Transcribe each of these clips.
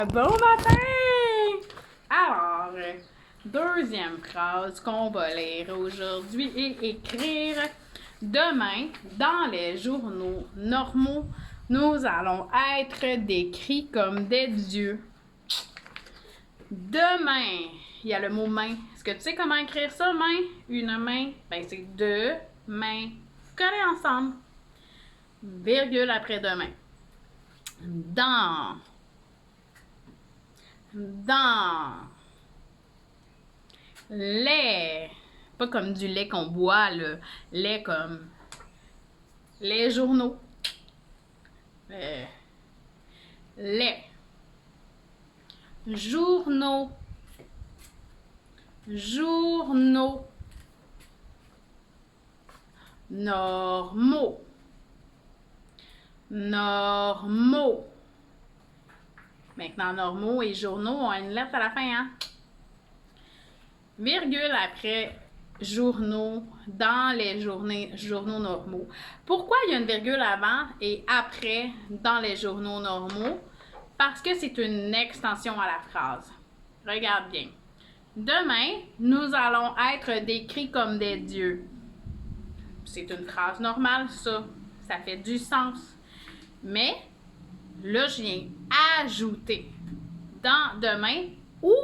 Bon matin! Alors, deuxième phrase qu'on va lire aujourd'hui et écrire. Demain, dans les journaux normaux, nous allons être décrits comme des dieux. Demain, il y a le mot main. Est-ce que tu sais comment écrire ça, main? Une main, ben c'est deux mains collées ensemble. Virgule après demain. Dans les, pas comme du lait qu'on boit, là. Lait comme les journaux. Les journaux. Journaux. Normaux. Normaux. Maintenant, normaux et journaux ont une lettre à la fin, hein? Virgule après journaux, dans les journaux normaux. Pourquoi il y a une virgule avant et après dans les journaux normaux? Parce que c'est une extension à la phrase. Regarde bien. Demain, nous allons être décrits comme des dieux. C'est une phrase normale, ça. Ça fait du sens. Mais là, je viens ajouter dans demain ou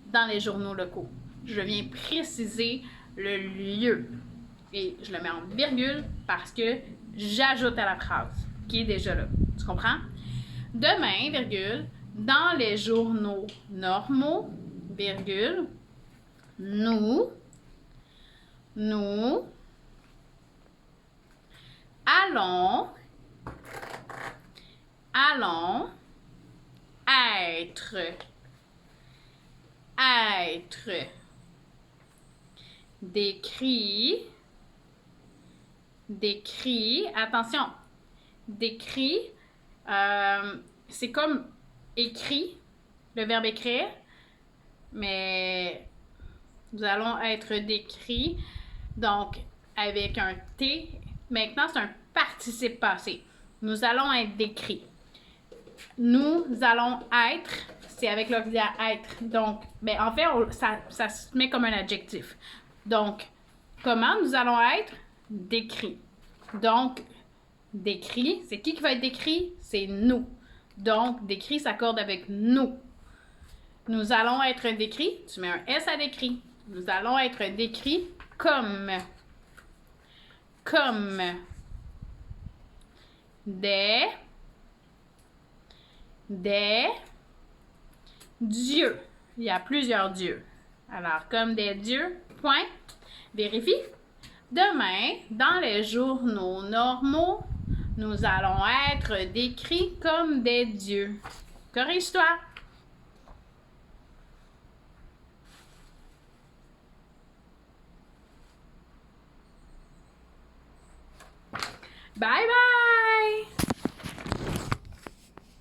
dans les journaux locaux. Je viens préciser le lieu. Et je le mets en virgule parce que j'ajoute à la phrase qui est déjà là. Tu comprends? Demain, virgule, dans les journaux normaux, virgule, nous allons être décrit, attention, décrit, c'est comme écrit, le verbe écrire, mais nous allons être décrits, donc avec un T. Maintenant, c'est un participe passé. Nous allons être décrits. Nous allons être, c'est avec l'auxiliaire être. Donc, ben, en fait, ça se met comme un adjectif. Donc, comment nous allons être décrits? Donc, décrit, c'est qui va être décrit? C'est nous. Donc, décrit s'accorde avec nous. Nous allons être décrits, tu mets un S à décrit. Nous allons être décrits comme des dieux. Il y a plusieurs dieux. Alors, comme des dieux, point. Vérifie. Demain, dans les journaux normaux, nous allons être décrits comme des dieux. Corrige-toi. Bye bye!